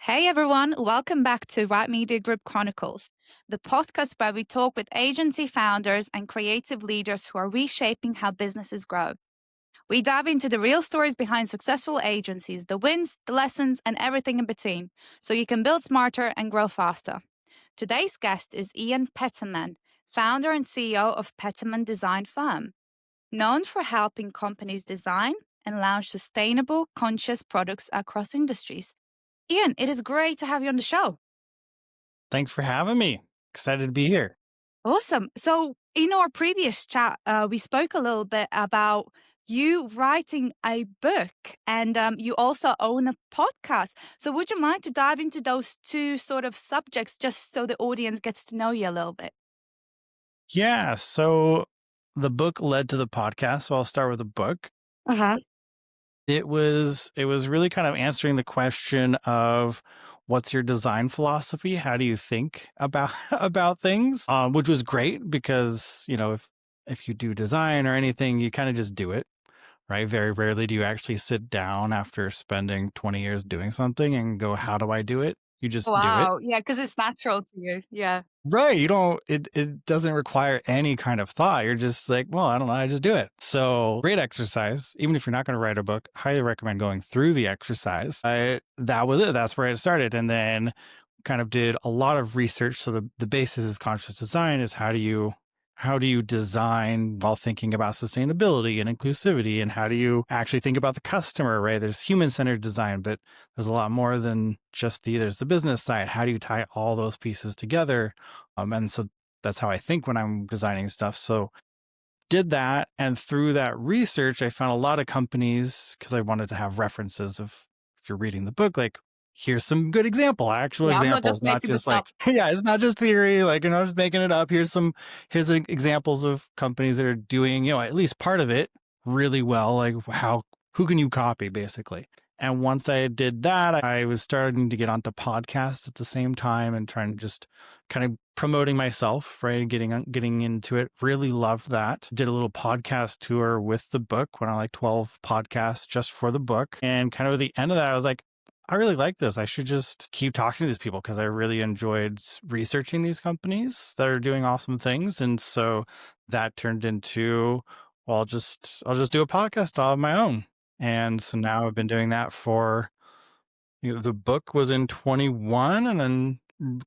Hey everyone, welcome back to Right Media Group Chronicles, the podcast where we talk with agency founders and creative leaders who are reshaping how businesses grow. We dive into the real stories behind successful agencies, the wins, the lessons, and everything in between, so you can build smarter and grow faster. Today's guest is Ian Peterman, founder and CEO of Peterman Design Firm, known for helping companies design and launch sustainable, conscious products across industries. Ian, it is great to have you on the show. Thanks for having me. Excited to be here. Awesome. So, in our previous chat, we spoke a little bit about you writing a book and you also own a podcast. So, would you mind to dive into those two sort of subjects just so the audience gets to know you a little bit? Yeah, so the book led to the podcast, so I'll start with the book. Uh-huh. It was really kind of answering the question of what's your design philosophy? How do you think about about things? Which was great because, if you do design or anything, you kind of just do it, right? Very rarely do you actually sit down after spending 20 years doing something and go, how do I do it? You just do it. Wow. Yeah, because it's natural to you. Yeah. Right. You don't, it doesn't require any kind of thought. You're just like, well, I don't know. I just do it. So great exercise. Even if you're not going to write a book, highly recommend going through the exercise. That was it. That's where I started. And then kind of did a lot of research. So the basis is conscious design is how do you design while thinking about sustainability and inclusivity, and how do you actually think about the customer, right? There's human-centered design, but there's a lot more than just there's the business side. How do you tie all those pieces together? And so that's how I think when I'm designing stuff. So did that. And through that research, I found a lot of companies because I wanted to have references of if you're reading the book, like, here's some good actual Yeah, I'm not just examples, not making this just up. like, yeah, it's not just theory, like, just making it up. Here's examples of companies that are doing, at least part of it really well. Like who can you copy basically? And once I did that, I was starting to get onto podcasts at the same time and trying to just kind of promoting myself, right? Getting into it. Really loved that. Did a little podcast tour with the book, went on like 12 podcasts just for the book. And kind of at the end of that, I was like, I really like this. I should just keep talking to these people because I really enjoyed researching these companies that are doing awesome things. And so that turned into, well, I'll just do a podcast all of my own. And so now I've been doing that for, the book was in 21 and then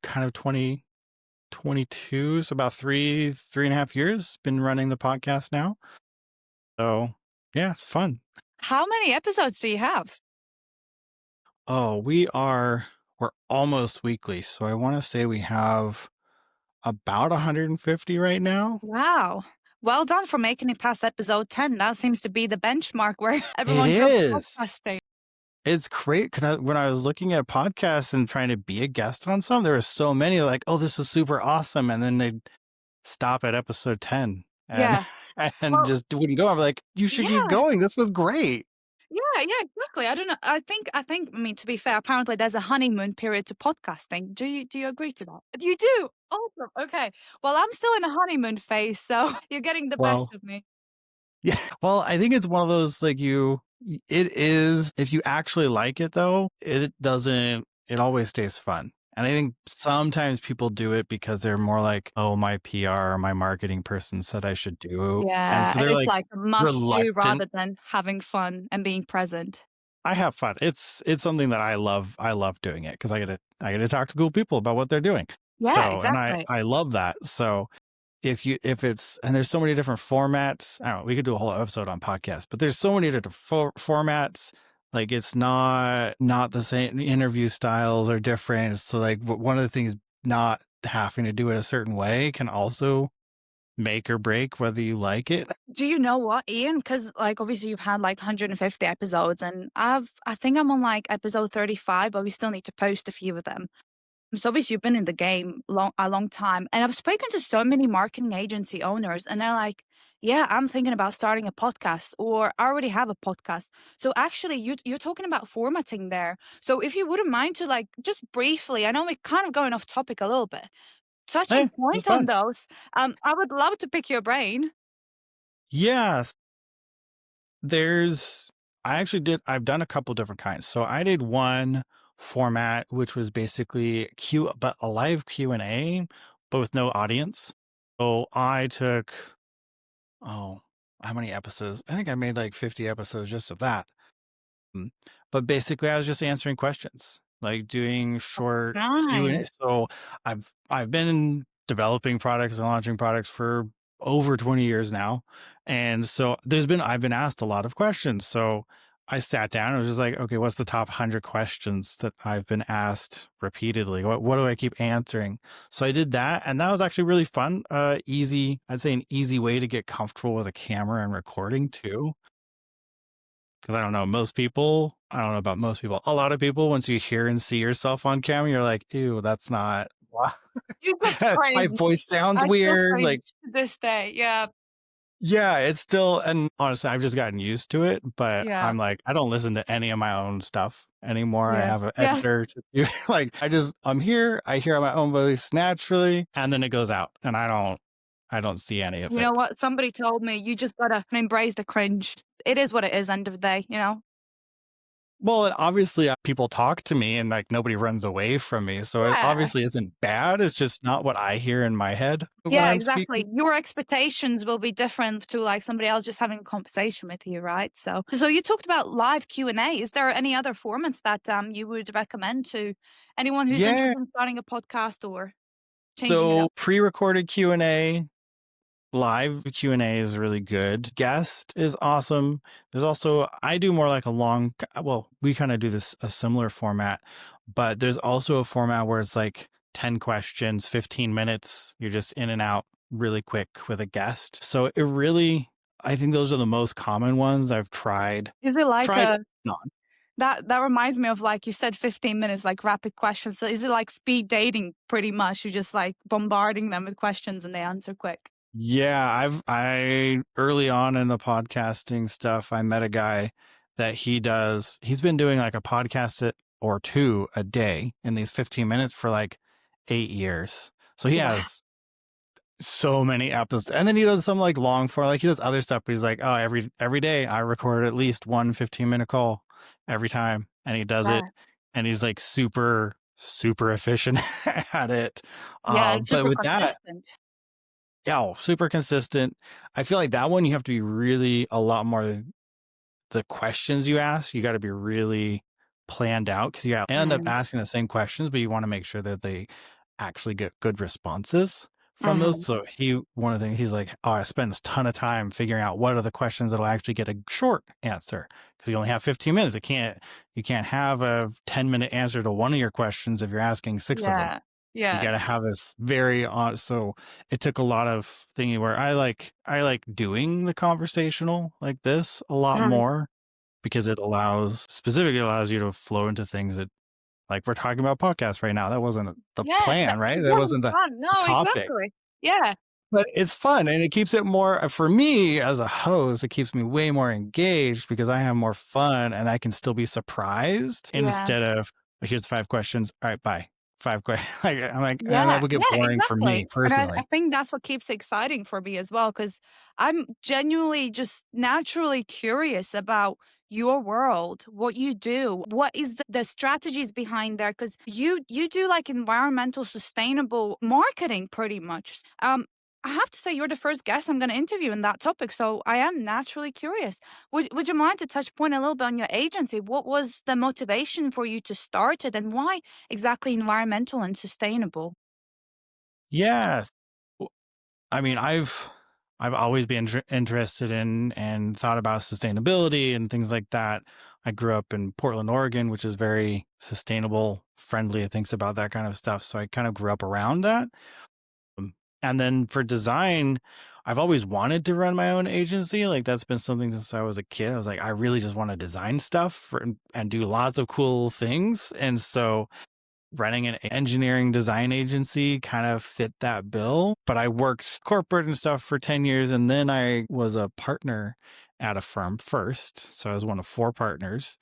kind of 2022. So about three and a half years been running the podcast now. So yeah, it's fun. How many episodes do you have? Oh, we're almost weekly. So I want to say we have about 150 right now. Wow. Well done for making it past episode 10. That seems to be the benchmark where It everyone jumps is. podcasting. It's great because when I was looking at podcasts and trying to be a guest on some, there were so many like, oh, this is super awesome. And then they'd stop at episode 10 and, Yeah. and Well, just wouldn't go. I'm like, you should keep yeah. going. This was great. Yeah, exactly. I don't know. I mean, to be fair, apparently there's a honeymoon period to podcasting. Do you agree to that? You do? Awesome. Okay. Well, I'm still in a honeymoon phase, so you're getting the Well, best of me. yeah. Well, I think it's one of those like it is, if you actually like it though, it always stays fun. And I think sometimes people do it because they're more like, oh, my PR or my marketing person said I should do. And Yeah, so and they're it's like like a must do reluctant. rather than having fun and being present. I have fun. It's something that I love. I love doing it because I get to talk to cool people about what they're doing. Yeah, So, and exactly. I love that. So if it's, and there's so many different formats. I don't know, we could do a whole episode on podcasts, but there's so many different formats. Like it's not the same. Interview styles are different. So like one of the things, not having to do it a certain way can also make or break whether you like it. Do you know what, Ian? Because like obviously you've had like 150 episodes, and I think I'm on like episode 35, but we still need to post a few of them. So obviously you've been in the game a long time, and I've spoken to so many marketing agency owners, and they're like, "Yeah, I'm thinking about starting a podcast, or I already have a podcast." So actually, you're talking about formatting there. So if you wouldn't mind to like just briefly, I know we're kind of going off topic a little bit, touching Hey, it's point on fun. those. I would love to pick your brain. Yes. There's, I've done a couple different kinds. So I did one format, which was basically but a live Q&A, but with no audience. So I took, oh, how many episodes? I think I made like 50 episodes just of that. Mm. But basically, I was just answering questions, like doing short Q&A. Nice. So I've been developing products and launching products for over 20 years now. And so I've been asked a lot of questions. So I sat down and was just like, okay, what's the top 100 questions that I've been asked repeatedly? What do I keep answering? So I did that, and that was actually really fun. Easy, I'd say an easy way to get comfortable with a camera and recording too. Because I don't know, I don't know about most people. A lot of people, once you hear and see yourself on camera, you're like, ew, that's not, You just my cringe. voice sounds I still weird. cringe Like, to this day. Yeah. yeah, it's still, and honestly, I've just gotten used to it, but Yeah. I'm like, I don't listen to any of my own stuff anymore. I Yeah. have an Yeah. editor to do, like, I'm here, I hear my own voice naturally, and then it goes out, and I don't see any of You it. know what? Somebody told me you just gotta embrace the cringe. It is what it is, end of the day, you know? Well, and obviously, people talk to me and like nobody runs away from me. So it Yeah. obviously isn't bad. It's just not what I hear in my head when Yeah, I'm exactly. speaking. Your expectations will be different to like somebody else just having a conversation with you, right? So you talked about live Q&A. Is there any other formats that you would recommend to anyone who's Yeah. interested in starting a podcast or changing it So up? pre-recorded Q&A, live Q&A is really good. Guest is awesome. There's also, I do more like well, we kind of do a similar format, but there's also a format where it's like 10 questions, 15 minutes. You're just in and out really quick with a guest. So I think those are the most common ones I've tried. Is it like Tried a on. that reminds me of like you said 15 minutes like rapid questions. So is it like speed dating pretty much? You're just like bombarding them with questions and they answer quick. Yeah, I early on in the podcasting stuff, I met a guy that he's been doing like a or two a day in these 15 minutes for like 8 years. So he Wow. has so many episodes. And then he does some like long form, like he does other stuff, but he's like, oh, every day I record at least one 15-minute call every time. And he does it. Wow. And he's like super efficient at it. Yeah, and But super with that, consistent. yeah, super consistent. I feel like that one you have to be really a lot more the questions you ask, you got to be really planned out because you end up Mhm. asking the same questions, but you want to make sure that they actually get good responses from those. Mhm. So one of the things he's like, oh, I spend a ton of time figuring out what are the questions that'll actually get a short answer because you only have 15 minutes. You can't have a 10-minute answer to one of your questions if you're asking six of them. Yeah. You Yeah. got to have this very on. So it took a lot of thinking where I like doing the conversational like this a lot Mhm. more because specifically allows you to flow into things that like we're talking about podcasts right now. That wasn't the Yeah, plan, right? it That wasn't wasn't fun. the No, topic. exactly. Yeah. But it's fun and it keeps it more for me as a host, it keeps me way more engaged because I have more fun and I can still be surprised Yeah. instead of here's 5 questions. All right, bye. 5 questions. I'm like, and that Yeah, would get yeah, boring for me exactly. And I personally. think that's what keeps it exciting for me as well, because I'm genuinely just naturally curious about your world, what you do, what is the strategies behind there, because you do like environmental sustainable marketing pretty much. I have to say you're the first guest I'm going to interview in that topic, so I am naturally curious. Would you mind to touch point a little bit on your agency? What was the motivation for you to start it, and why exactly environmental and sustainable? Yes. I mean, I've always been interested in and thought about sustainability and things like that. I grew up in Portland, Oregon, which is very sustainable friendly. It thinks about that kind of stuff. So I kind of grew up around that. And then for design, I've always wanted to run my own agency. Like that's been something since I was a kid. I was like, I really just want to design stuff and do lots of cool things. And so running an engineering design agency kind of fit that bill. But I worked corporate and stuff for 10 years. And then I was a partner at a firm first. So I was one of 4 partners.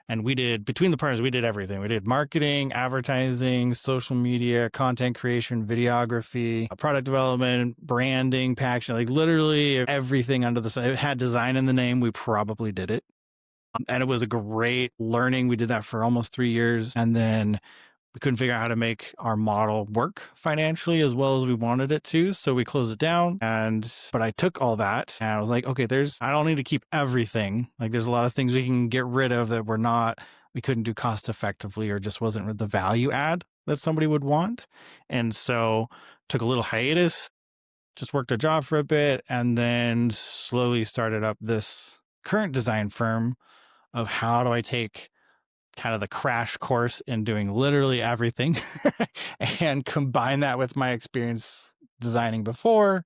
And between the partners, we did everything. We did marketing, advertising, social media, content creation, videography, product development, branding, packaging, like literally everything under the sun. It had design in the name. We probably did it. And it was a great learning. We did that for almost 3 years. And then we couldn't figure out how to make our model work financially as well as we wanted it to. So we closed it down. But I took all that and I was like, okay, I don't need to keep everything. Like there's a lot of things we can get rid of that we couldn't do cost effectively or just wasn't the value add that somebody would want. And so took a little hiatus, just worked a job for a bit, and then slowly started up this current design firm of how do I take kind of the crash course in doing literally everything and combine that with my experience designing before.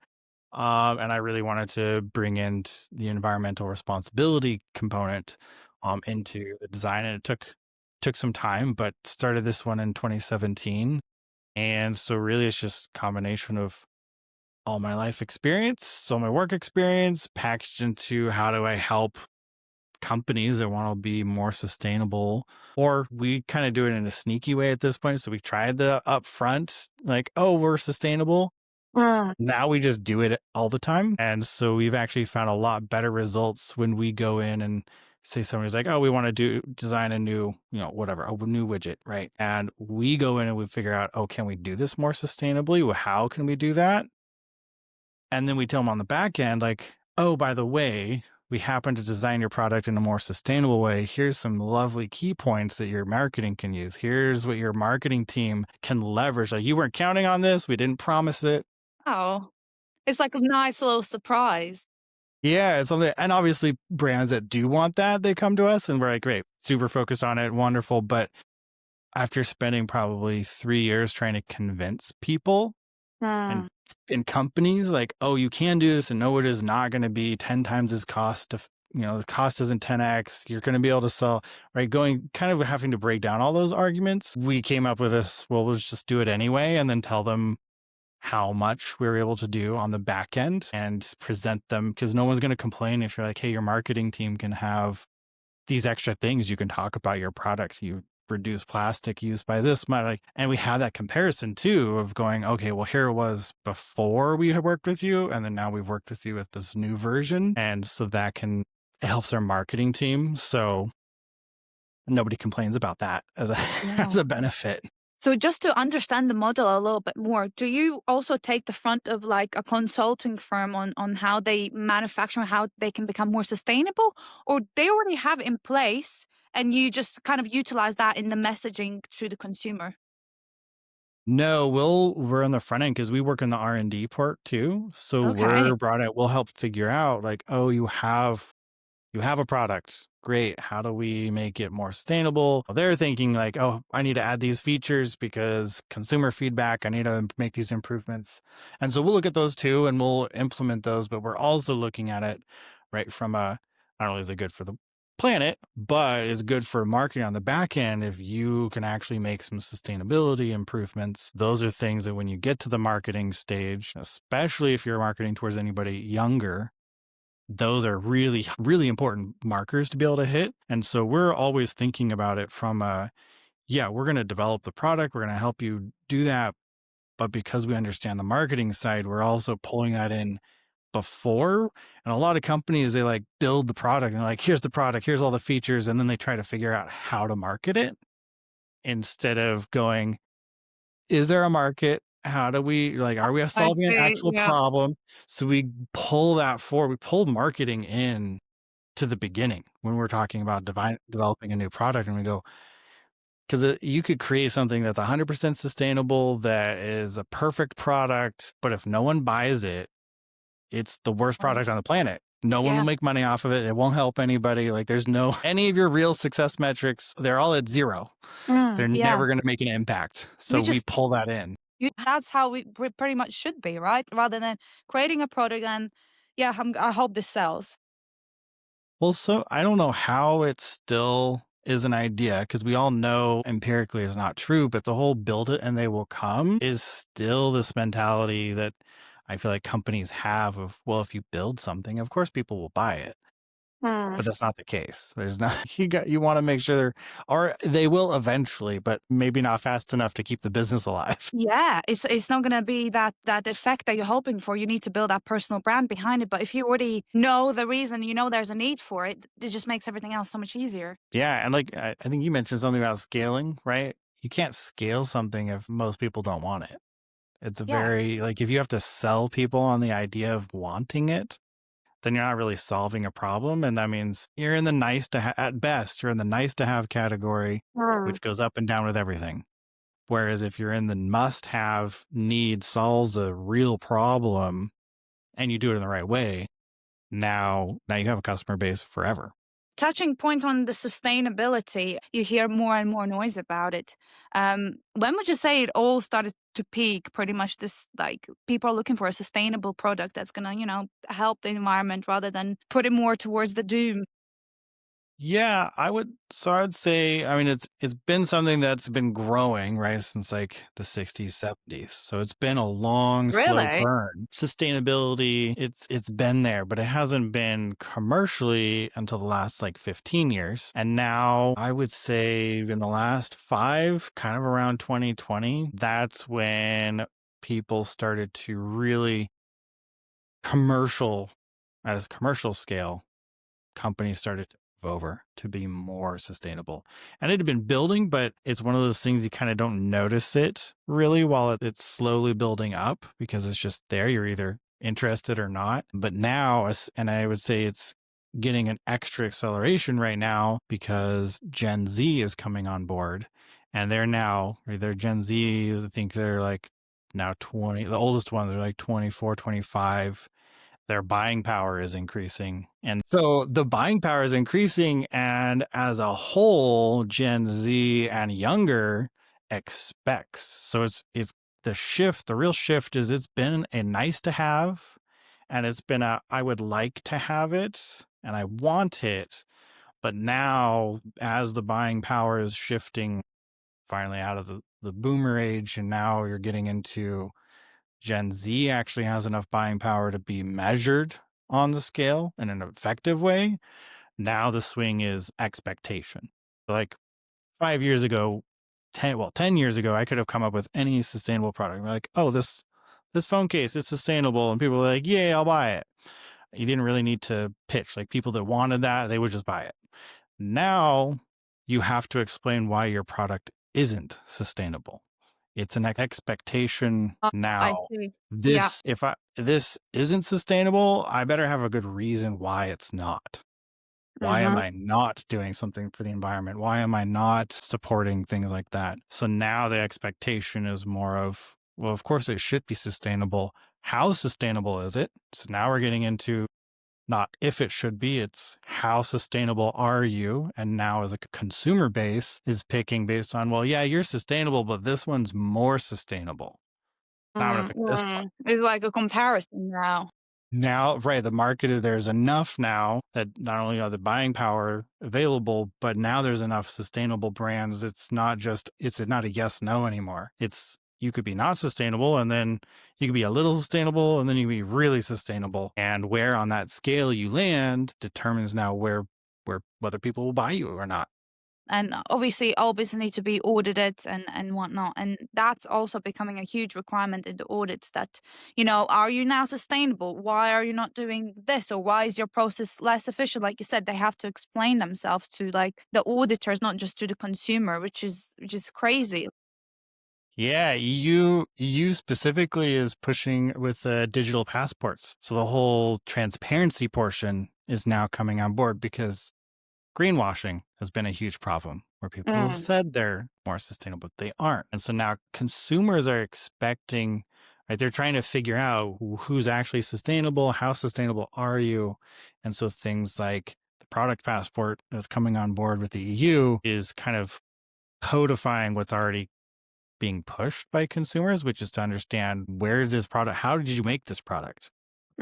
And I really wanted to bring in the environmental responsibility component into the design. And it took some time, but started this one in 2017. And so really it's just a combination of all my life experience, all my work experience packaged into how do I help companies that want to be more sustainable, or we kind of do it in a sneaky way at this point. So we tried the upfront, like, oh, we're sustainable. Now we just do it all the time. And so we've actually found a lot better results when we go in and say somebody's like, oh, we want to design a new, whatever, a new widget, right? And we go in and we figure out, oh, can we do this more sustainably? Well, how can we do that? And then we tell them on the back end, like, oh, by the way, we happen to design your product in a more sustainable way. Here's some lovely key points that your marketing can use. Here's what your marketing team can leverage. Like, you weren't counting on this. We didn't promise it. Oh, it's like a nice little surprise. Yeah, it's something. And obviously brands that do want that, they come to us and we're like, great, super focused on it. Wonderful. But after spending probably 3 years trying to convince people and in companies like, oh, you can do this, and no, it is not going to be 10 times as cost of, the cost isn't 10x. You're going to be able to sell, right? Going kind of having to break down all those arguments. We came up with this, well, let's just do it anyway, and then tell them how much we were able to do on the back end and present them, because no one's going to complain if you're like, hey, your marketing team can have these extra things. You can talk about your product. You reduce plastic use by this much. And we have that comparison too of going, okay, well, here it was before we had worked with you. And then now we've worked with you with this new version. And so it helps our marketing team. So nobody complains about that as as a benefit. So just to understand the model a little bit more, do you also take the front of like a consulting firm on how they manufacture, how they can become more sustainable, or they already have it in place and you just kind of utilize that in the messaging to the consumer? No, we're on the front end because we work in the R&D part too. So Okay. we're brought out, we'll help figure out like, oh, you have a product. Great. How do we make it more sustainable? Well, they're thinking like, oh, I need to add these features because consumer feedback, I need to make these improvements. And so we'll look at those too and we'll implement those, but we're also looking at it right from not only is it good for the planet, but it's good for marketing on the back end. If you can actually make some sustainability improvements, those are things that when you get to the marketing stage, especially if you're marketing towards anybody younger, those are really, really important markers to be able to hit. And so we're always thinking about it from we're going to develop the product. We're going to help you do that. But because we understand the marketing side, we're also pulling that in before. And a lot of companies, they like build the product and like, here's the product, here's all the features. And then they try to figure out how to market it instead of going, is there a market? How do we are we I solving an see. actual Yeah. problem? So we pull that forward. We pull marketing in to the beginning when we're talking about developing a new product, and we go, because you could create something that's 100% sustainable, that is a perfect product, but if no one buys it, it's the worst Um, product on the planet. No one will Yeah. make money off of it. It won't help anybody. Like there's no any of your real success metrics. They're all at zero. They're Yeah. never going to make an impact. So We we just pull that in. that's how we pretty much should be, right? Rather than creating a product and yeah, I hope this sells. Well, so I don't know how it still is an idea because we all know empirically it's not true, but the whole build it and they will come is still this mentality that I feel like companies have of, well, if you build something, of course people will buy it. Hmm. but that's not the case. There's not you want to make sure or they will eventually, but maybe not fast enough to keep the business alive. Yeah, it's not gonna be that effect that you're hoping for. You need to build that personal brand behind it. But if you already know the reason, you know there's a need for it, it just makes everything else so much easier. Yeah, and like I think you mentioned something about scaling, right? You can't scale something if most people don't want it. It's a Yeah. very like if you have to sell people on the idea of wanting it, then you're not really solving a problem. And that means you're in the at best, you're in the nice to have category, Mm. which goes up and down with everything. Whereas if you're in the must have need solves a real problem and you do it in the right way, now you have a customer base forever. Touching point on the sustainability, you hear more and more noise about it. When would you say it all started to peak? Pretty much this, like people are looking for a sustainable product that's gonna, help the environment rather than put it more towards the doom. Yeah, I'd say, I mean, it's been something that's been growing, right, since like the 60s, 70s. So it's been a long, slow Really? burn. Sustainability, it's been there, but it hasn't been commercially until the last like 15 years. And now I would say in the last 5, kind of around 2020, that's when people started to really commercial at a commercial scale companies started to move over to be more sustainable. And it had been building, but it's one of those things you kind of don't notice it really while it's slowly building up because it's just there. You're either interested or not. But now, and I would say it's getting an extra acceleration right now because Gen Z is coming on board and they're Gen Z. I think they're like now 20, the oldest ones are like 24, 25. Their buying power is increasing. And so the buying power is increasing. And as a whole, Gen Z and younger expects. So it's the real shift is it's been a nice to have. And it's been I would like to have it and I want it. But now as the buying power is shifting finally out of the boomer age, and now you're getting into Gen Z actually has enough buying power to be measured on the scale in an effective way. Now the swing is expectation. Like 5 years ago, 10 years ago, I could have come up with any sustainable product. Like, oh, this phone case, it's sustainable. And people were like, yay, I'll buy it. You didn't really need to pitch. Like people that wanted that, they would just buy it. Now you have to explain why your product isn't sustainable. It's an expectation I now. see. Yeah. This isn't sustainable, I better have a good reason why it's not. Why am Hmm. I not doing something for the environment? Why am I not supporting things like that? So now the expectation is more of, well, of course it should be sustainable. How sustainable is it? So now we're getting into not if it should be, it's how sustainable are you? And now as a consumer base is picking based on, well, yeah, you're sustainable, but this one's more sustainable. Now I'm going to pick this one. It's like a comparison now. Now, right, the market, there's enough now that not only are the buying power available, but now there's enough sustainable brands. It's not a yes, no anymore. You could be not sustainable and then you could be a little sustainable and then you can be really sustainable. And where on that scale you land determines now whether people will buy you or not. And obviously, all business need to be audited and whatnot. And that's also becoming a huge requirement in the audits that, are you now sustainable? Why are you not doing this? Or why is your process less efficient? Like you said, they have to explain themselves to like the auditors, not just to the consumer, which is crazy. Yeah, EU specifically is pushing with digital passports. So the whole transparency portion is now coming on board because greenwashing has been a huge problem where people have Mm. said they're more sustainable, but they aren't. And so now consumers are expecting, right? They're trying to figure out who's actually sustainable, how sustainable are you? And so things like the product passport that's coming on board with the EU is kind of codifying what's already being pushed by consumers, which is to understand where is this product, how did you make this product?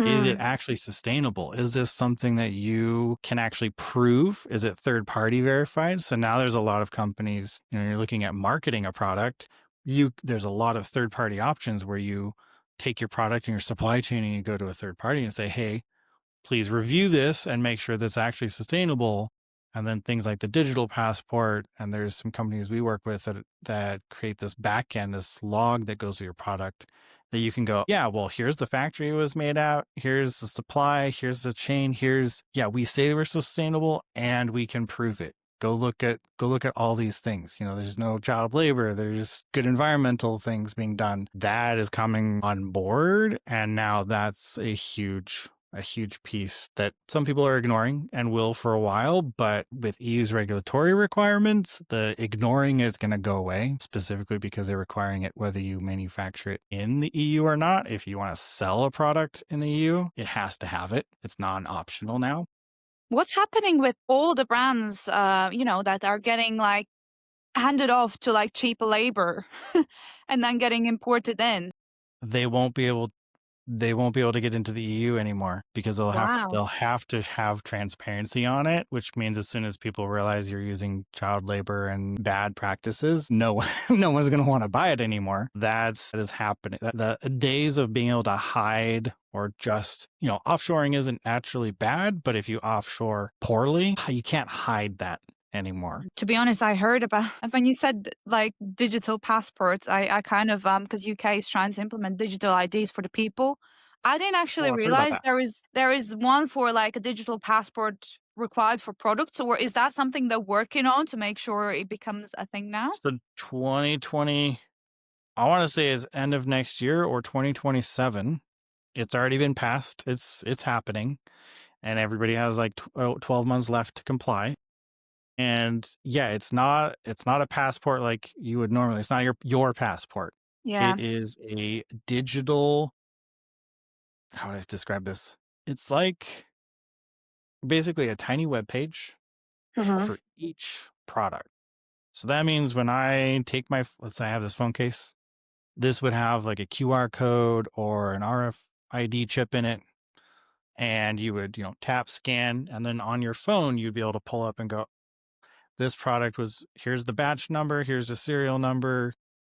Is it Mm. actually sustainable? Is this something that you can actually prove? Is it third party verified? So now there's a lot of companies, you're looking at marketing a product. There's a lot of third party options where you take your product and your supply chain and you go to a third party and say, hey, please review this and make sure that's actually sustainable. And then things like the digital passport, and there's some companies we work with that create this backend, this log that goes with your product that you can go, yeah, well, here's the factory it was made out, here's the supply, here's the chain, we say we're sustainable and we can prove it. Go look at all these things. There's no child labor, there's good environmental things being done. That is coming on board, and now that's a huge piece that some people are ignoring and will for a while, but with EU's regulatory requirements, the ignoring is going to go away, specifically because they're requiring it whether you manufacture it in the EU or not. If you want to sell a product in the EU, it has to have it. It's non-optional now. What's happening with all the brands, that are getting like handed off to like cheaper labor and then getting imported in? They won't be able to get into the EU anymore because they'll Wow. have to have transparency on it, which means as soon as people realize you're using child labor and bad practices, no no one's going to want to buy it anymore. That is happening. The days of being able to hide or just, offshoring isn't naturally bad, but if you offshore poorly, you can't hide that anymore. To be honest, I heard about when you said like digital passports. I kind of because UK is trying to implement digital IDs for the people. I didn't actually Well, I've heard about realize that. there is one for like a digital passport required for products, or is that something they're working on to make sure it becomes a thing now? So 2020, I want to say is end of next year or 2027. It's already been passed. It's happening, and everybody has like 12 months left to comply. And yeah, it's not a passport like you would normally. It's not your passport. Yeah. It is a digital, how would I describe this? It's like basically a tiny web page Uh-huh. for each product. So that means when I take let's say I have this phone case, this would have like a QR code or an RFID chip in it. And you would, tap, scan, and then on your phone, you'd be able to pull up and go, this product here's the batch number, here's the serial number.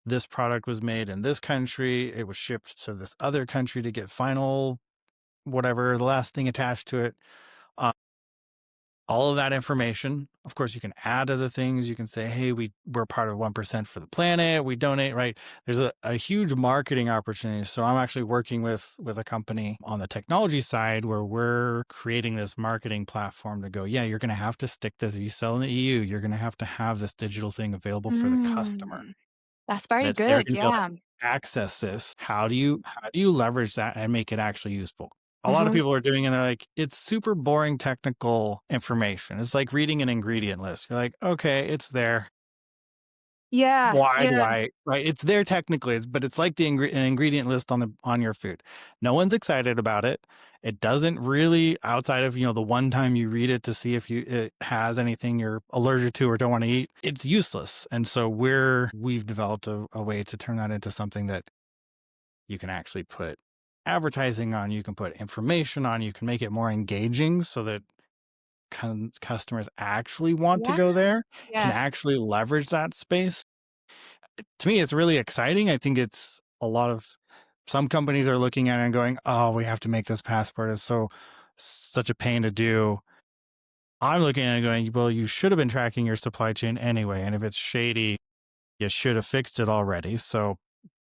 This product was made in this country. It was shipped to this other country to get final, whatever, the last thing attached to it. Uh, all of that information. Of course, you can add other things. You can say, hey, we're part of 1% for the planet. We donate, right? There's a huge marketing opportunity. So I'm actually working with a company on the technology side where we're creating this marketing platform to go, yeah, you're going to have to stick this. If you sell in the EU, you're going to have this digital thing available for the customer. Mm, that's very That's they're good. going to be able to Yeah. access this. How do you leverage that and make it actually useful? A lot of Hmm. people are doing it and they're like, it's super boring technical information. It's like reading an ingredient list. You're like, okay, it's there. Yeah. Why do Yeah. I, right? It's there technically, but it's like an ingredient list on your food. No one's excited about it. It doesn't really, outside of, the one time you read it to see if it has anything you're allergic to or don't want to eat, it's useless. And so we've developed a way to turn that into something that you can actually put advertising on, you can put information on, you can make it more engaging so that customers actually want to Yeah. go there, can Yeah. actually leverage that space. To me, it's really exciting. I think it's some companies are looking at it and going, oh, we have to make this passport. It's such a pain to do. I'm looking at it going, well, you should have been tracking your supply chain anyway. And if it's shady, you should have fixed it already. So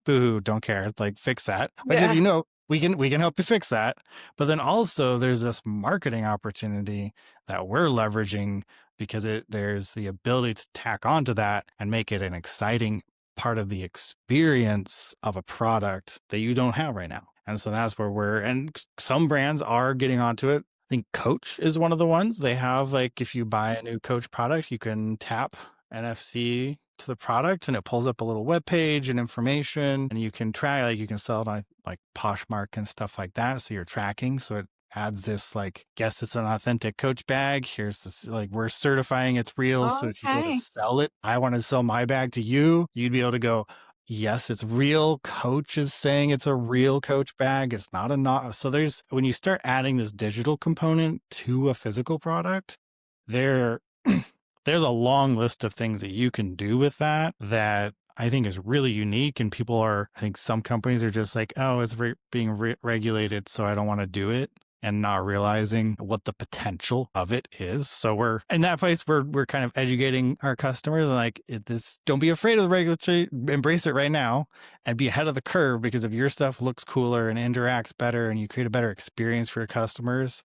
boo, don't care. Like fix that. Which if Yeah. we can help you fix that. But then also there's this marketing opportunity that we're leveraging because there's the ability to tack onto that and make it an exciting part of the experience of a product that you don't have right now. And so that's where and some brands are getting onto it. I think Coach is one of the ones. They have like if you buy a new Coach product, you can tap NFC to the product and it pulls up a little web page and information, and you can track, like you can sell it on like Poshmark and stuff like that. So you're tracking. So it adds this like, guess it's an authentic Coach bag. Here's this, like, we're certifying it's real. So if you go to Okay. sell it, I want to sell my bag to you, you'd be able to go, yes, it's real. Coach is saying it's a real Coach bag. It's not a not. So when you start adding this digital component to a physical product, there's a long list of things that you can do with that I think is really unique. And I think some companies are just like, oh, it's being regulated, so I don't want to do it. and not realizing what the potential of it is. So we're in that place where we're kind of educating our customers and like, don't be afraid of the regulatory, embrace it right now and be ahead of the curve, because if your stuff looks cooler and interacts better and you create a better experience for your customers,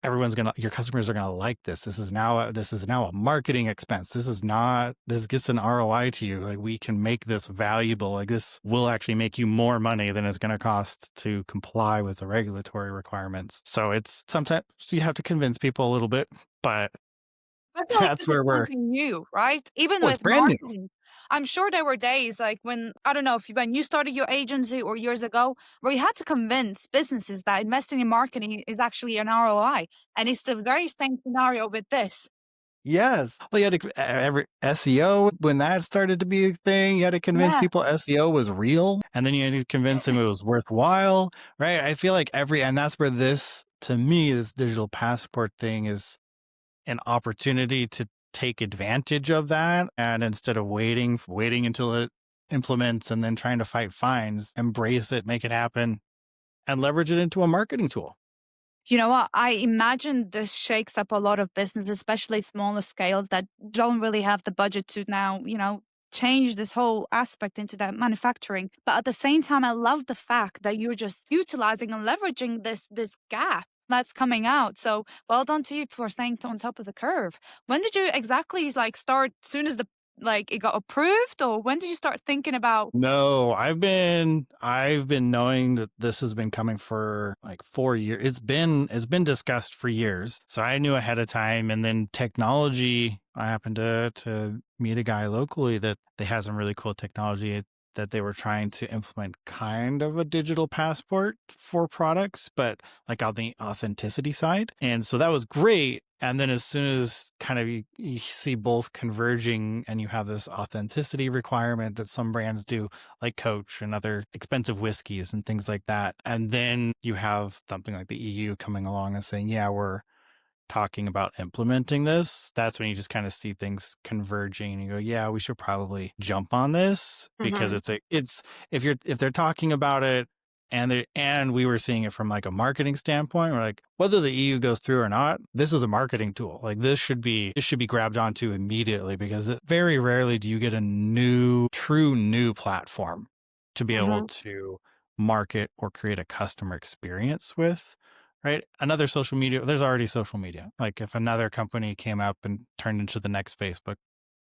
your customers are going to like this. This is now a marketing expense. This gets an ROI to you. Like, we can make this valuable. Like, this will actually make you more money than it's going to cost to comply with the regulatory requirements. So it's sometimes you have to convince people a little bit, but I feel like that's this is where something new, right? Even it's with brand new. marketing. I'm sure there were days like when, I don't know, when you started your agency or years ago, where you had to convince businesses that investing in marketing is actually an ROI. And it's the very same scenario with this. Yes. Well, you had to every SEO when that started to be a thing. You had to convince Yeah. people SEO was real, and then you had to convince them it was worthwhile, right? I feel like and that's where to me, this digital passport thing is an opportunity to take advantage of that, and instead of waiting until it implements and then trying to fight fines, embrace it, make it happen, and leverage it into a marketing tool. You know what? I imagine this shakes up a lot of business, especially smaller scales that don't really have the budget to now, change this whole aspect into that manufacturing. But at the same time, I love the fact that you're just utilizing and leveraging this gap that's coming out. So well done to you for staying on top of the curve. When did you exactly start? Soon as it got approved, or when did you start thinking about? No, I've been knowing that this has been coming for like 4 years. It's been discussed for years. So I knew ahead of time, and then technology, I happened to meet a guy locally that they had some really cool technology that they were trying to implement, kind of a digital passport for products, but like on the authenticity side. And so that was great. And then as soon as kind of you see both converging and you have this authenticity requirement that some brands do, like Coach and other expensive whiskeys and things like that. And then you have something like the EU coming along and saying, yeah, we're talking about implementing this. That's when you just kind of see things converging and you go, yeah, we should probably jump on this, because Mhm. if they're talking about it and we were seeing it from like a marketing standpoint, we're like, whether the EU goes through or not, this is a marketing tool. Like, this should be grabbed onto immediately, because very rarely do you get a true new platform to be able Mhm. to market or create a customer experience with. Right? Another social media, there's already social media. Like, if another company came up and turned into the next Facebook,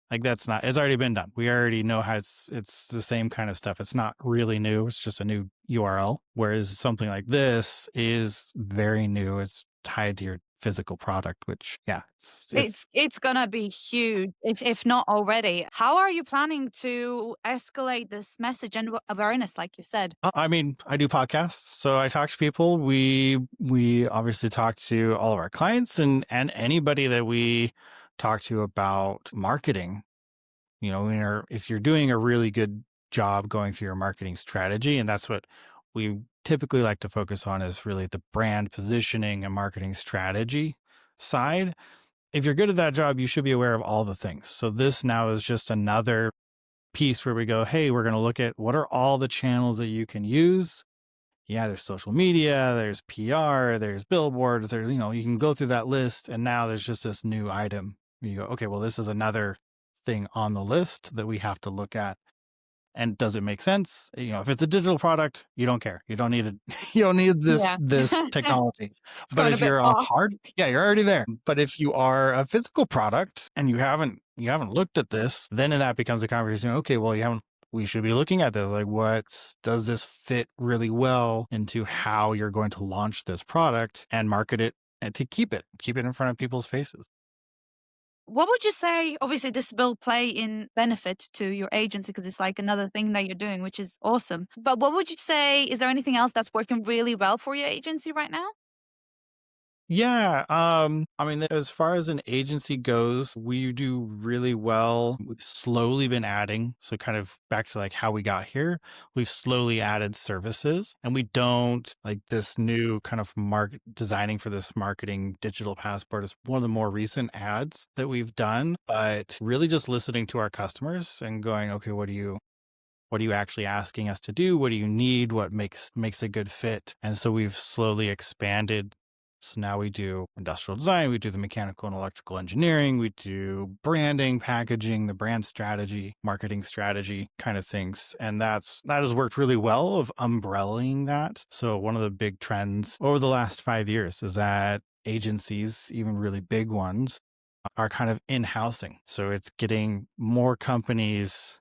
like, it's already been done. We already know how it's the same kind of stuff. It's not really new. It's just a new URL. Whereas something like this is very new. It's tied to your physical product, which, yeah, It's gonna be huge, if not already. How are you planning to escalate this message and awareness, like you said? I mean, I do podcasts, so I talk to people. We obviously talk to all of our clients and anybody that we talk to about marketing. If you're doing a really good job going through your marketing strategy, and that's what we typically like to focus on, is really the brand positioning and marketing strategy side. If you're good at that job, you should be aware of all the things. So this now is just another piece where we go, hey, we're going to look at what are all the channels that you can use. Yeah, there's social media, there's PR, there's billboards, you can go through that list. And now there's just this new item. You go, okay, well, this is another thing on the list that we have to look at. And does it make sense? If it's a digital product, you don't care. You don't need it. You don't need Yeah. this technology. It's But going a if bit you're far. yeah, you're already there. But if you are a physical product and you haven't looked at this, then that becomes a conversation. Okay, well, we should be looking at this. Like, does this fit really well into how you're going to launch this product and market it, and to keep it in front of people's faces? What would you say? Obviously, this will play in benefit to your agency because it's like another thing that you're doing, which is awesome. But what would you say? Is there anything else that's working really well for your agency right now? Yeah, I mean, as far as an agency goes, we do really well. We've slowly been adding, so kind of back to like how we got here, we've slowly added services, and we don't like this new kind of designing for this marketing digital passport is one of the more recent ads that we've done, but really just listening to our customers and going, okay, what are you actually asking us to do? What do you need? What makes a good fit? And so we've slowly expanded So now we do industrial design, we do the mechanical and electrical engineering, we do branding, packaging, the brand strategy, marketing strategy kind of things. And that has worked really well of umbrellaing that. So one of the big trends over the last 5 years is that agencies, even really big ones, are kind of in-housing. So it's getting more companies.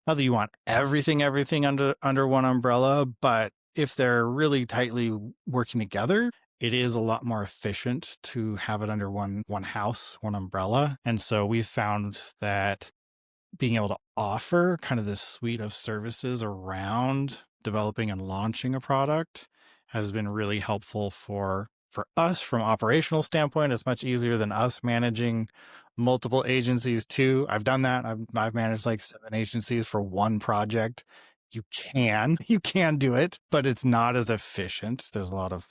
Not that you want everything under one umbrella, but if they're really tightly working together, it is a lot more efficient to have it under one house, one umbrella. And so we've found that being able to offer kind of this suite of services around developing and launching a product has been really helpful for us from operational standpoint. It's much easier than us managing multiple agencies too. I've done that. I've managed like 7 agencies for one project. You can do it, but it's not as efficient. There's a lot of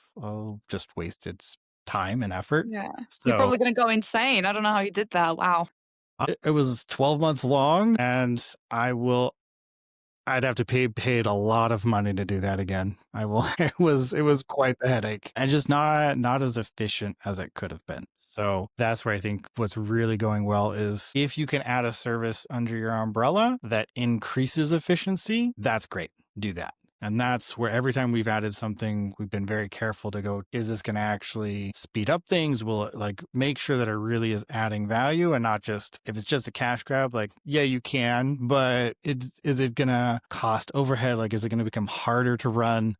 just wasted time and effort. Yeah. You're So probably going to go insane. I don't know how you did that. Wow. it was 12 months long, and I'd have to paid a lot of money to do that again. I will. It was quite the headache, and just not as efficient as it could have been. So that's where I think what's really going well is if you can add a service under your umbrella that increases efficiency, that's great. Do that. And that's where every time we've added something, we've been very careful to go, is this going to actually speed up things? Will it like make sure that it really is adding value and not just, if it's just a cash grab, like, yeah, you can, but is it going to cost overhead? Like, is it going to become harder to run?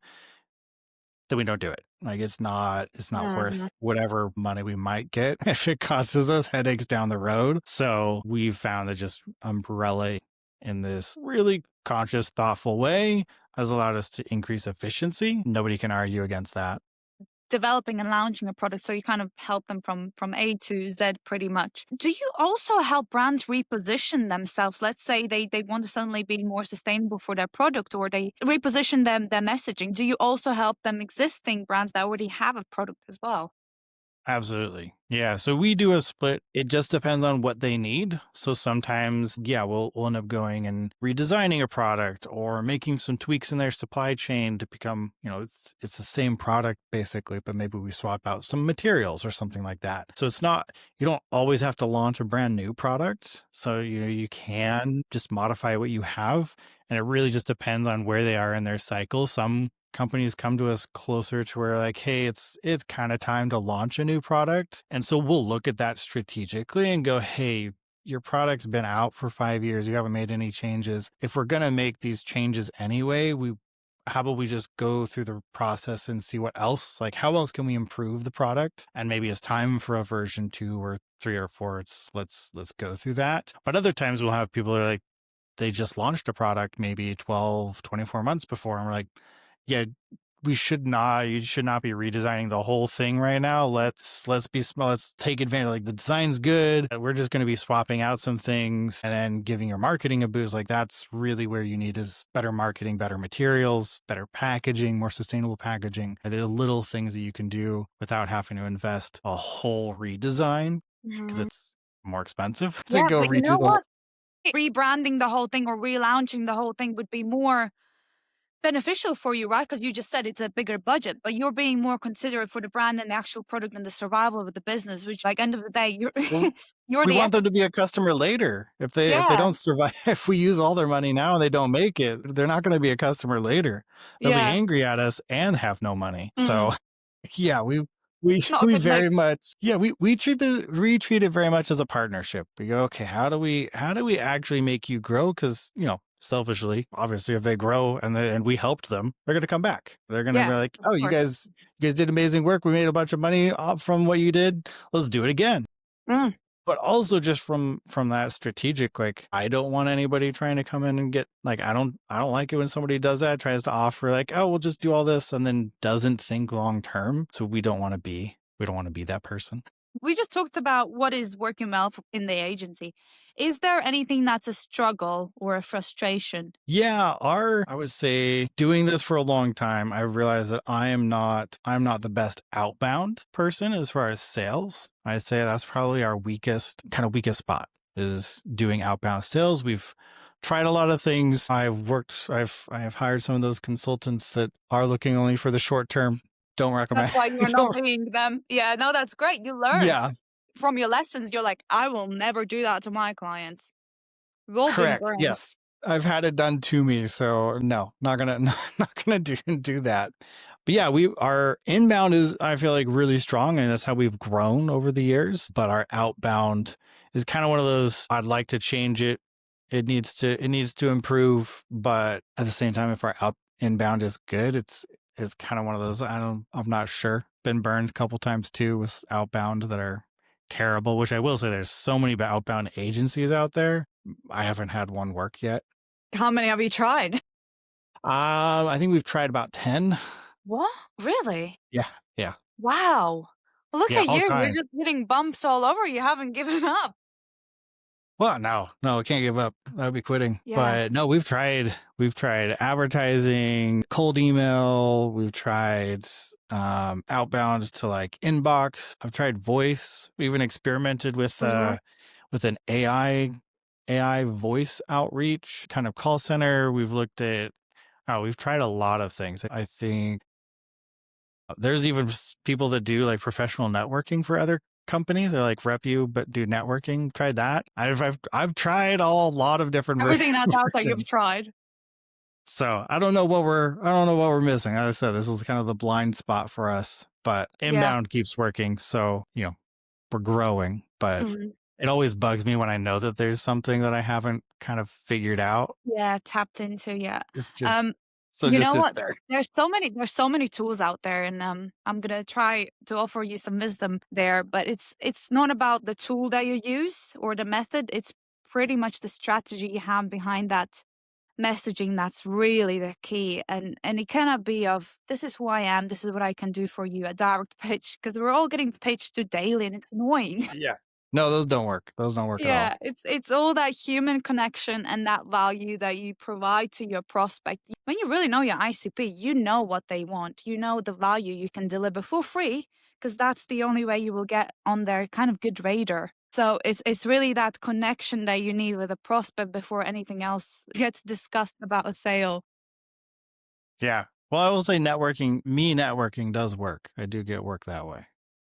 Then we don't do it. Like it's not worth whatever money we might get if it causes us headaches down the road. So we've found that just umbrella in this really conscious, thoughtful way has allowed us to increase efficiency. Nobody can argue against that. Developing and launching a product, so you kind of help them from A to Z pretty much. Do you also help brands reposition themselves? Let's say they want to suddenly be more sustainable for their product, or they reposition their messaging. Do you also help them existing brands that already have a product as well? Absolutely. Yeah. So we do a split. It just depends on what they need. So sometimes, yeah, we'll end up going and redesigning a product or making some tweaks in their supply chain to become, it's the same product basically, but maybe we swap out some materials or something like that. So it's not, you don't always have to launch a brand new product. So, you can just modify what you have. And it really just depends on where they are in their cycle. Some companies come to us closer to where like, hey, it's kind of time to launch a new product. And so we'll look at that strategically and go, hey, your product's been out for 5 years. You haven't made any changes. If we're going to make these changes anyway, how about we just go through the process and see what else, like how else can we improve the product? And maybe it's time for a version 2 or 3 or 4. Let's go through that. But other times we'll have people that are like, they just launched a product maybe 12, 24 months before. And we're like, yeah, you should not be redesigning the whole thing right now. Let's take advantage. Like the design's good. We're just going to be swapping out some things and then giving your marketing a boost. Like that's really where you need is better marketing, better materials, better packaging, more sustainable packaging. And there's little things that you can do without having to invest a whole redesign because it's more expensive to Yeah, go but you know redo the whole. what? Rebranding the whole thing or relaunching the whole thing would be more beneficial for you, right? Because you just said it's a bigger budget, but you're being more considerate for the brand and the actual product and the survival of the business, which like end of the day, you're Well, you're we the want them to be a customer later. If they yeah, don't survive, if we use all their money now and they don't make it, they're not going to be a customer later. They'll be yeah. angry at us and have no money. Mm, So yeah, we not a we good very mix. much we treat it very much as a partnership. We go, okay, how do we actually make you grow? Because selfishly, obviously, if they grow and we helped them, they're going to come back. They're going to Yeah, be like, of oh, course. you guys did amazing work. We made a bunch of money off from what you did. Let's do it again. Mm, But also just from that strategic, like I don't want anybody trying to come in and get like I don't like it when somebody does that, tries to offer like, oh, we'll just do all this and then doesn't think long term. So we don't want to be that person. we just talked about what is working well in the agency. Is there anything that's a struggle or a frustration? Yeah, I would say doing this for a long time, I've realized that I'm not the best outbound person as far as sales. I'd say that's probably our weakest spot is doing outbound sales. We've tried a lot of things. I have hired some of those consultants that are looking only for the short term Don't That's recommend. why you're not Don't, paying them. Yeah, no, that's great. You learn yeah, from your lessons. You're like, I will never do that to my clients. We've all been correct. burned. Yes. I've had it done to me, so no, not gonna not gonna do that. But yeah, our inbound is, I feel like, really strong, and that's how we've grown over the years. But our outbound is kind of one of those, I'd like to change it. It needs to improve, but at the same time, if our inbound is good, it's kind of one of those, I'm not sure. Been burned a couple times too with outbound that are terrible, which I will say, there's so many outbound agencies out there. I haven't had one work yet. How many have you tried? I think we've tried about 10. What? Really? Yeah, yeah, Wow. Well, look yeah, at all you. You're kinds. just hitting bumps all over. You haven't given up. Well, no, I can't give up. That would be quitting. Yeah. But no, we've tried advertising, cold email. We've tried outbound to like inbox. I've tried voice. We even experimented Mhm. with an AI voice outreach kind of call center. We've tried a lot of things. I think there's even people that do like professional networking for other companies. They're like rep you, but do networking. Tried that. I've tried a lot of different Everything that's out there, you've versions. tried. So I don't know what we're missing. As I said, this is kind of the blind spot for us, but Yeah. inbound keeps working. So, we're growing, but Mhm. it always bugs me when I know that there's something that I haven't kind of figured out. Yeah, tapped into, yeah. It's just, Um, so it you just know sits what? there. There's so many tools out there, and I'm gonna try to offer you some wisdom there. But it's not about the tool that you use or the method. It's pretty much the strategy you have behind that messaging that's really the key. And it cannot be of this is who I am, this is what I can do for you, a direct pitch, because we're all getting pitched to daily, and it's annoying. Yeah. No, those don't work. Those don't work at all. Yeah, it's all that human connection and that value that you provide to your prospect. When you really know your ICP, you know what they want. You know the value you can deliver for free because that's the only way you will get on their kind of good radar. So it's really that connection that you need with a prospect before anything else gets discussed about a sale. Yeah. Well, I will say networking does work. I do get work that way.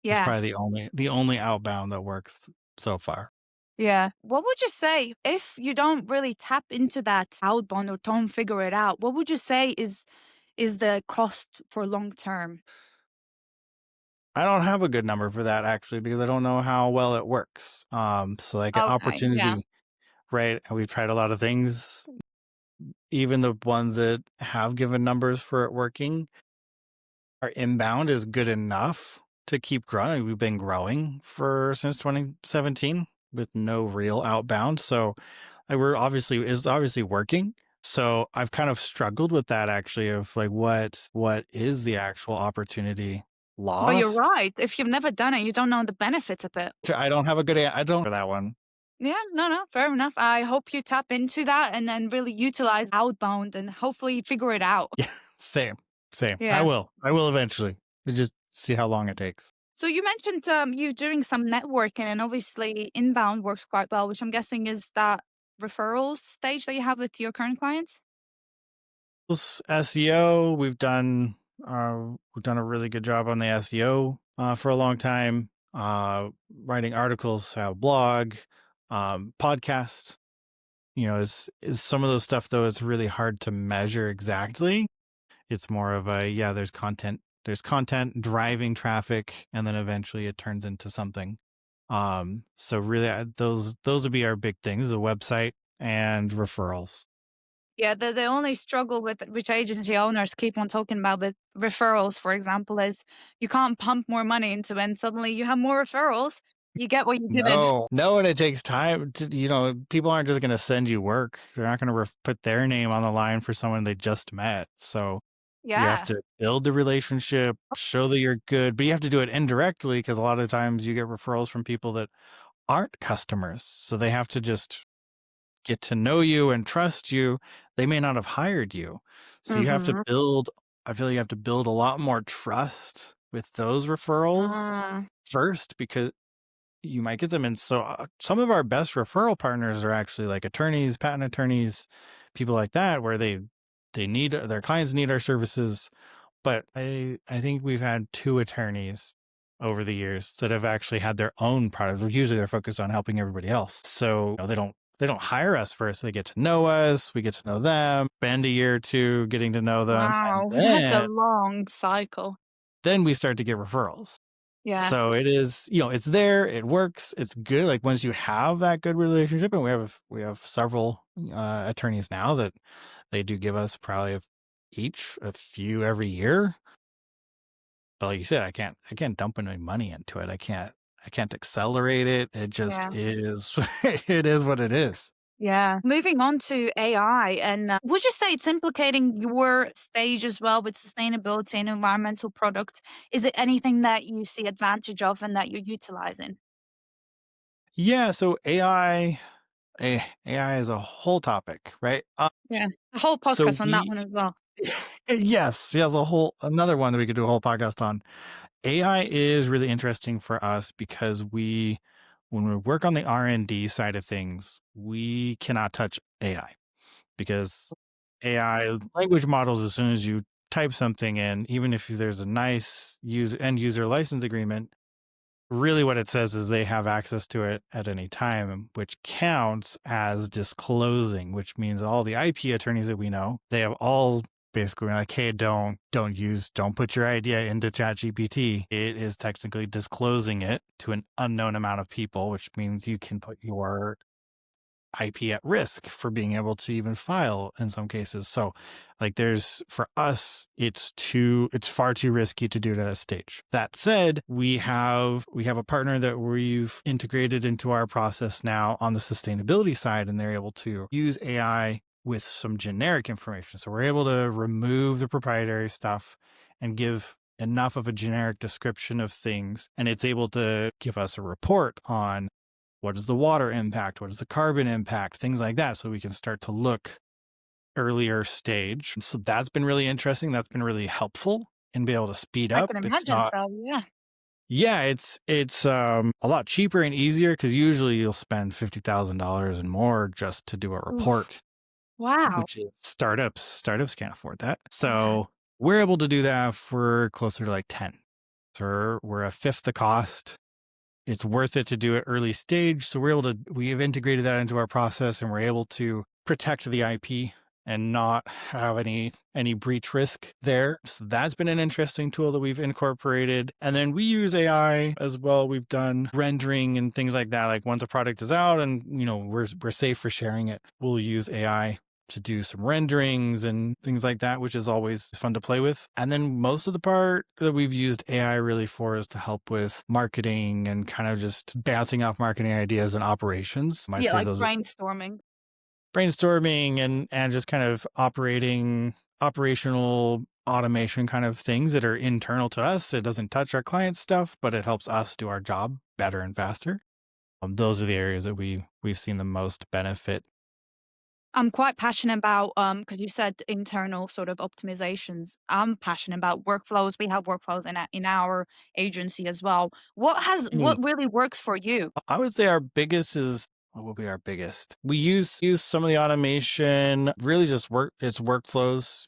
It's Yeah. probably the only outbound that works so far. Yeah. What would you say if you don't really tap into that outbound or don't figure it out? What would you say is the cost for long term? I don't have a good number for that actually because I don't know how well it works. So like an Okay, yeah. opportunity, right? And we've tried a lot of things, even the ones that have given numbers for it working. Our inbound is good enough to keep growing. We've been growing since 2017 with no real outbound. So like it's obviously working. So I've kind of struggled with that actually of like what is the actual opportunity But you're lost? right. If you've never done it, you don't know the benefits of it. I don't have I don't for that one. Yeah, no, no, fair enough. I hope you tap into that and then really utilize outbound and hopefully figure it out. Yeah, same. Same. I Yeah. will. I will eventually. We just see how long it takes. So you mentioned you doing some networking and obviously inbound works quite well, which I'm guessing is that referrals stage that you have with your current clients. SEO, we've done a really good job on the SEO for a long time. Writing articles, have a blog, podcast. Is some of those stuff though is really hard to measure exactly. It's more of there's content driving traffic, and then eventually it turns into something. So really, those would be our big things: a website and referrals. Yeah, the only struggle with which agency owners keep on talking about with referrals, for example, is you can't pump more money into it and suddenly you have more referrals. You get what you give in. No, and it takes time. People aren't just going to send you work. They're not going to put their name on the line for someone they just met. So you have Yeah. to build the relationship, show that you're good, but you have to do it indirectly because a lot of times you get referrals from people that aren't customers. So they have to just get to know you and trust you. They may not have hired you. So you have to Mhm. I feel like you have to build a lot more trust with those referrals Mm. first because you might get them. And so some of our best referral partners are actually like attorneys, patent attorneys, people like that, where they need their clients need our services, But I think we've had 2 attorneys over the years that have actually had their own product. Usually they're focused on helping everybody else. So they don't hire us first. They get to know us. We get to know them, spend a year or 2 getting to know them. And Wow, that's a then long cycle. we start to get referrals. Yeah. So it is, it's there, it works, it's good. Like once you have that good relationship, and we have several attorneys now that they do give us probably each a few every year. But like you said, I can't dump any money into it. I can't accelerate it. It just Yeah. is it is what it is. Yeah. Moving on to AI, and would you say it's implicating your stage as well with sustainability and environmental products? Is it anything that you see advantage of and that you're utilizing? Yeah, so AI is a whole topic, right? Yeah. A whole So podcast on that we one as well. yes, a whole another one that we could do a whole podcast on. AI is really interesting for us because when we work on the R&D side of things, we cannot touch AI because AI language models, as soon as you type something in, even if there's a nice end user license agreement, really what it says is they have access to it at any time, which counts as disclosing, which means all the IP attorneys that we know, they have all basically been like, hey, don't put your idea into ChatGPT. It is technically disclosing it to an unknown amount of people, which means you can put your IP at risk for being able to even file in some cases. So like for us, it's far too risky to do it at a stage. That said, we have a partner that we've integrated into our process now on the sustainability side, and they're able to use AI with some generic information. So we're able to remove the proprietary stuff and give enough of a generic description of things, and it's able to give us a report on what is the water impact? What is the carbon impact? Things like that. So we can start to look earlier stage. So that's been really interesting. That's been really helpful and be able to speed I up. can It's imagine not, so, yeah. yeah, it's a lot cheaper and easier because usually you'll spend $50,000 and more just to do a Oof. report, Wow. which is startups can't afford that. Yeah. So we're able to do that for closer to like 10. So we're a fifth the cost. It's worth it to do it early stage. So we have integrated that into our process, and we're able to protect the IP and not have any breach risk there. So that's been an interesting tool that we've incorporated. And then we use AI as well. We've done rendering and things like that. Like once a product is out and we're safe for sharing it, we'll use AI to do some renderings and things like that, which is always fun to play with. And then most of the part that we've used AI really for is to help with marketing and kind of just bouncing off marketing ideas and operations. I'd Yeah, say like those are brainstorming. brainstorming and just kind of operational automation kind of things that are internal to us. It doesn't touch our client stuff, but it helps us do our job better and faster. Those are the areas that we've seen the most benefit. I'm quite passionate about, because you said internal sort of optimizations. I'm passionate about workflows. We have workflows in our agency as well. What really works for you? I would say our biggest is what would be our biggest? We use some of the automation, really just it's workflows,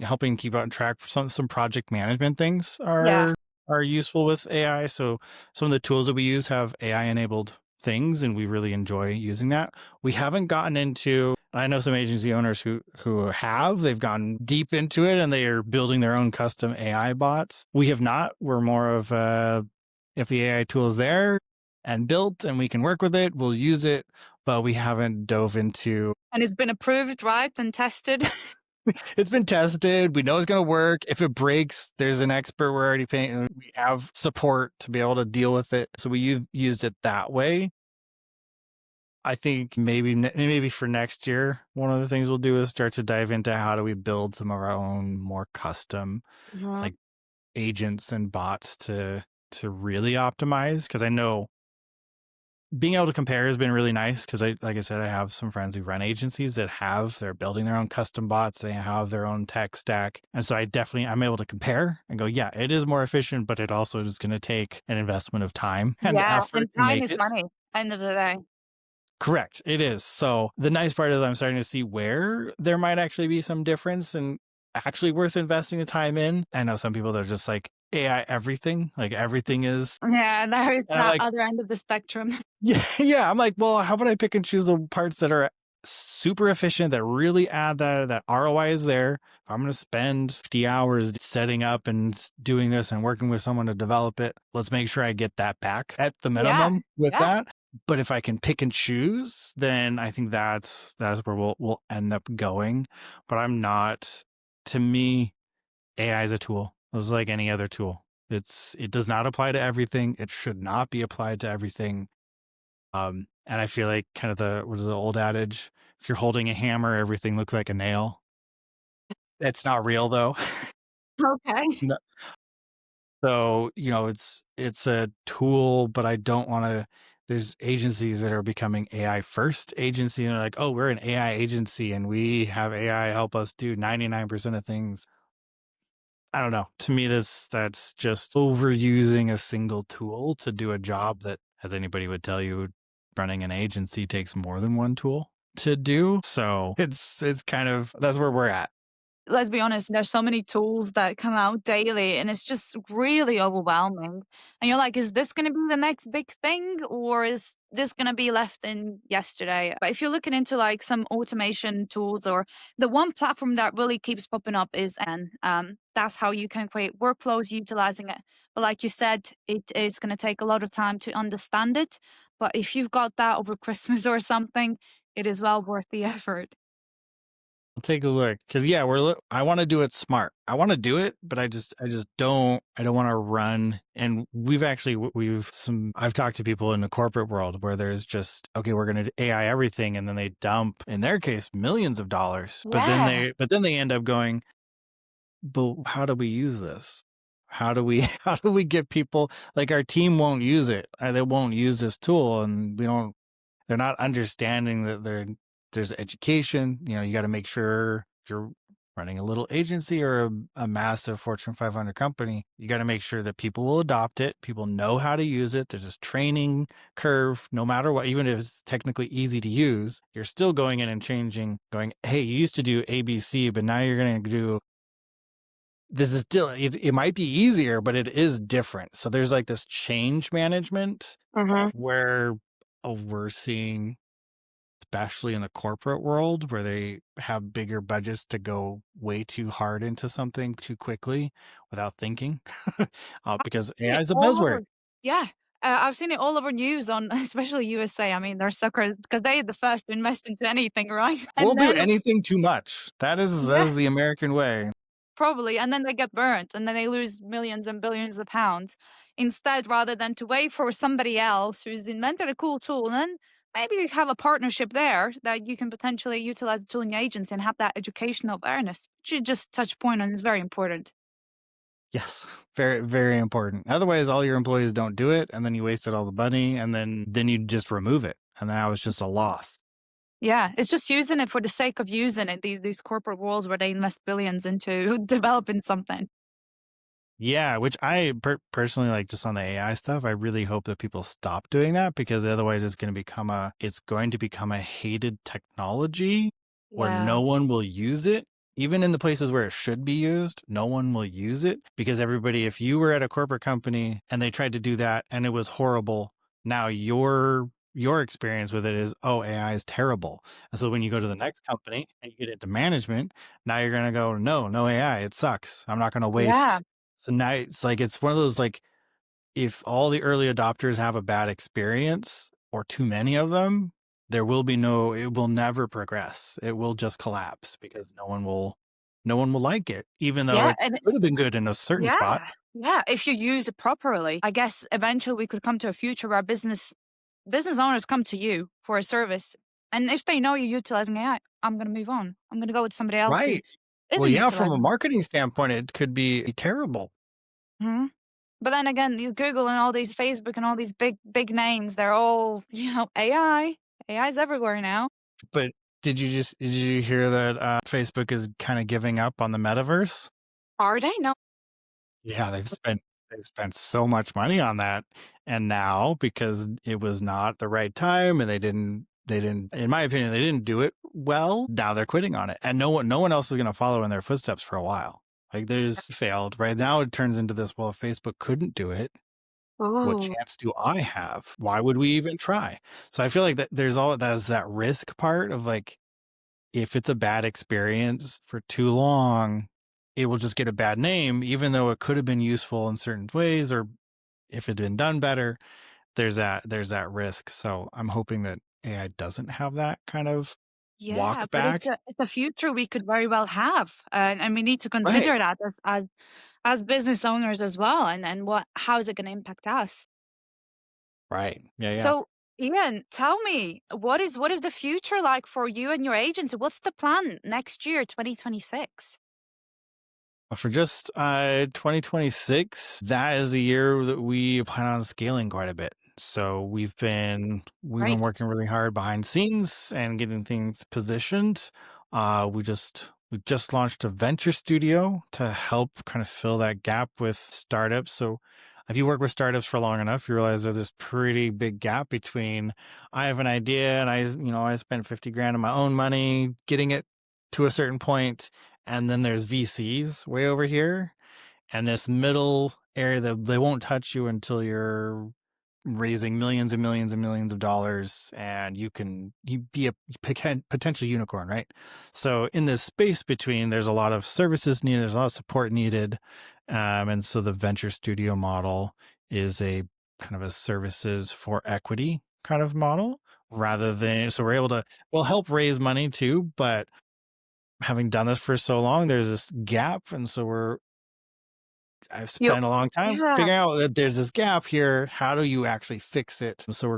helping keep on track. Some project management things Yeah. are useful with AI. So some of the tools that we use have AI enabled things, and we really enjoy using that. We haven't gotten into, I know some agency owners they've gone deep into it and they are building their own custom AI bots. We have not. We're more of if the AI tool is there and built and we can work with it, we'll use it, but we haven't dove into. And it's been approved, right, and tested? It's been tested. We know it's going to work. If it breaks, there's an expert we're already paying. We have support to be able to deal with it. So we used it that way. I think maybe for next year, one of the things we'll do is start to dive into how do we build some of our own more custom Mhm. like agents and bots to really optimize. Because I know being able to compare has been really nice because like I said, I have some friends who run agencies that they're building their own custom bots. They have their own tech stack. And so I'm able to compare and go, yeah, it is more efficient, but it also is going to take an investment of time and Yeah, effort and to time make is it. money, end of the day. Correct. It is. So the nice part is I'm starting to see where there might actually be some difference. And actually worth investing the time in. I know some people that are just like AI everything, like everything is. Yeah, there is And I'm that like, other end of the spectrum. yeah, yeah. I'm like, well, how about I pick and choose the parts that are super efficient, that really add that ROI is there. If I'm going to spend 50 hours setting up and doing this and working with someone to develop it, let's make sure I get that back at the Yeah, minimum with yeah. that. But if I can pick and choose, then I think that's where we'll end up going. But I'm not. To me, AI is a tool. It's like any other tool. It does not apply to everything. It should not be applied to everything. And I feel like kind of what is the old adage? If you're holding a hammer, everything looks like a nail. It's not real though. Okay. No. So, it's a tool, but I don't want to. There's agencies that are becoming AI first agency, and they're like, oh, we're an AI agency and we have AI help us do 99% of things. I don't know. To me, that's just overusing a single tool to do a job that, as anybody would tell you, running an agency takes more than one tool to do. So it's kind of that's where we're at. Let's be honest, there's so many tools that come out daily and it's just really overwhelming. And you're like, is this going to be the next big thing or is this going to be left in yesterday? But if you're looking into like some automation tools or the one platform that really keeps popping up is that's how you can create workflows utilizing it. But like you said, it is going to take a lot of time to understand it. But if you've got that over Christmas or something, it is well worth the effort. I'll take a look because yeah, I want to do it smart. I want to do it, but I just don't. I don't want to run. And I've talked to people in the corporate world where there's just okay, we're going to AI everything, and then they dump, in their case, millions of dollars. Yeah. But then they end up going, but how do we use this? How do we how do we get people like our team won't use it? They won't use this tool, and they're not understanding that there's education. You got to make sure if you're running a little agency or a massive Fortune 500 company, you got to make sure that people will adopt it. People know how to use it. There's this training curve, no matter what, even if it's technically easy to use, you're still going in and changing, going, hey, you used to do ABC, but now you're going to do this is still, it might be easier, but it is different. So there's like this change management Mhm. where we're seeing, especially in the corporate world where they have bigger budgets to go way too hard into something too quickly without thinking, because Seen AI it is a all buzzword. over. Yeah, I've seen it all over news on especially USA. I mean, they're suckers because they're the first to invest into anything, right? We'll And do then anything too much. That is yeah, the American way. probably, and then they get burnt, and then they lose millions and billions of pounds. Instead, rather than to wait for somebody else who's invented a cool tool, and then maybe you have a partnership there that you can potentially utilize the tool in your agency and have that educational awareness, which you just touch point on is very important. Yes, very, very important. Otherwise, all your employees don't do it, and then you wasted all the money, and then you just remove it, and then I was just a loss. Yeah, it's just using it for the sake of using it, these corporate worlds where they invest billions into developing something. Yeah, which I personally like just on the AI stuff. I really hope that people stop doing that because otherwise it's going to become a hated technology where Yeah. no one will use it. Even in the places where it should be used, no one will use it because if you were at a corporate company and they tried to do that and it was horrible, now your experience with it is, oh, AI is terrible. And so when you go to the next company and you get into management, now you're going to go, no AI, it sucks. I'm not going to Yeah. waste. So now it's one of those like if all the early adopters have a bad experience or too many of them, it will never progress. It will just collapse because no one will like it, even though Yeah, it and would have been good in a certain spot. yeah. Yeah, if you use it properly. I guess eventually we could come to a future where business owners come to you for a service. And if they know you're utilizing AI, I'm gonna move on. I'm gonna go with somebody else who Right. Well, isn't yeah, from a utilizing it. marketing standpoint, it could be terrible. Mhm. But then again, you Google and all these Facebook and all these big names, they're all, AI. AI is everywhere now. But did you hear that Facebook is kind of giving up on the metaverse? Are they? No. Yeah, they've spent so much money on that. And now because it was not the right time and they didn't they didn't, in my opinion, they didn't do it well. Now they're quitting on it. And no one else is going to follow in their footsteps for a while. Like there's failed right now. It turns into this. Well, if Facebook couldn't do it, what Oh, chance do I have? Why would we even try? So I feel like that there's all that's that risk part of like, if it's a bad experience for too long, it will just get a bad name, even though it could have been useful in certain ways, or if it had been done better, there's that risk. So I'm hoping that AI doesn't have that kind of yeah, walk but back. it's a future we could very well have, and we need to Right. consider that as business owners as well, and what how is it going to impact us? Right. Yeah, yeah. So, Ian, tell me, what is the future like for you and your agency? What's the plan next year, 2026? For just 2026, that is the year that we plan on scaling quite a bit. So we've been Great. working really hard behind scenes and getting things positioned. We just launched a venture studio to help kind of fill that gap with startups. So if you work with startups for long enough, you realize there's this pretty big gap between I have an idea and I spent 50 grand of my own money getting it to a certain point, and then there's VCs way over here, and this middle area that they won't touch you until you're raising millions and millions and millions of dollars, and you be a potential unicorn, right? So in this space between, there's a lot of services needed, there's a lot of support needed, and so the venture studio model is a kind of a services for equity kind of model, rather than, so we're able to, we'll help raise money too, but having done this for so long, there's this gap. And so I've You spent a long time yeah, figuring out that there's this gap here. How do you actually fix it? So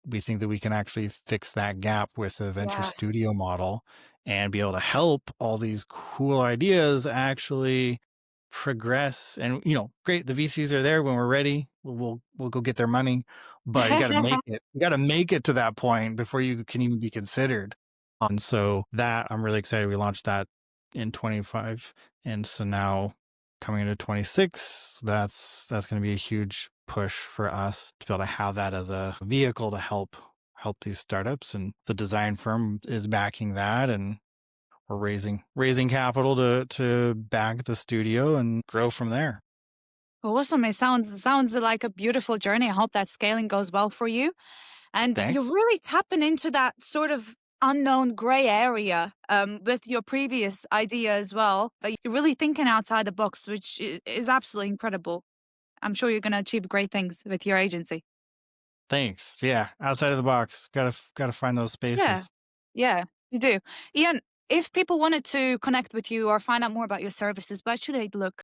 we think that we can actually fix that gap with a venture yeah. studio model and be able to help all these cool ideas actually progress. And great, the VCs are there when we're ready. We'll go get their money, but you got to make it. You got to make it to that point before you can even be considered. And so that I'm really excited. We launched that in 25, and so now coming into 26, that's going to be a huge push for us to be able to have that as a vehicle to help these startups, and the design firm is backing that, and we're raising capital to back the studio and grow from there. Awesome. It sounds like a beautiful journey. I hope that scaling goes well for you. And you're Thanks. really tapping into that sort of unknown gray area with your previous idea as well. You're really thinking outside the box, which is absolutely incredible. I'm sure you're going to achieve great things with your agency. Thanks. Yeah, outside of the box. Gotta find those Yeah. spaces. Yeah, you do. Ian, if people wanted to connect with you or find out more about your services, where should they look?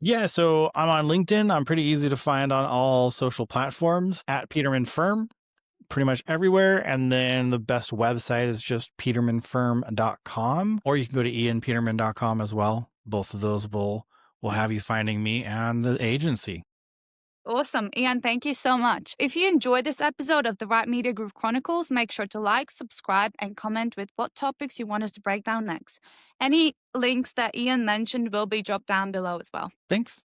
Yeah, so I'm on LinkedIn. I'm pretty easy to find on all social platforms at Peterman Firm, pretty much everywhere. And then the best website is just petermanfirm.com, or you can go to ianpeterman.com as well. Both of those will have you finding me and the agency. Awesome. Ian, thank you so much. If you enjoyed this episode of the Right Media Group Chronicles, make sure to like, subscribe, and comment with what topics you want us to break down next. Any links that Ian mentioned will be dropped down below as well. Thanks.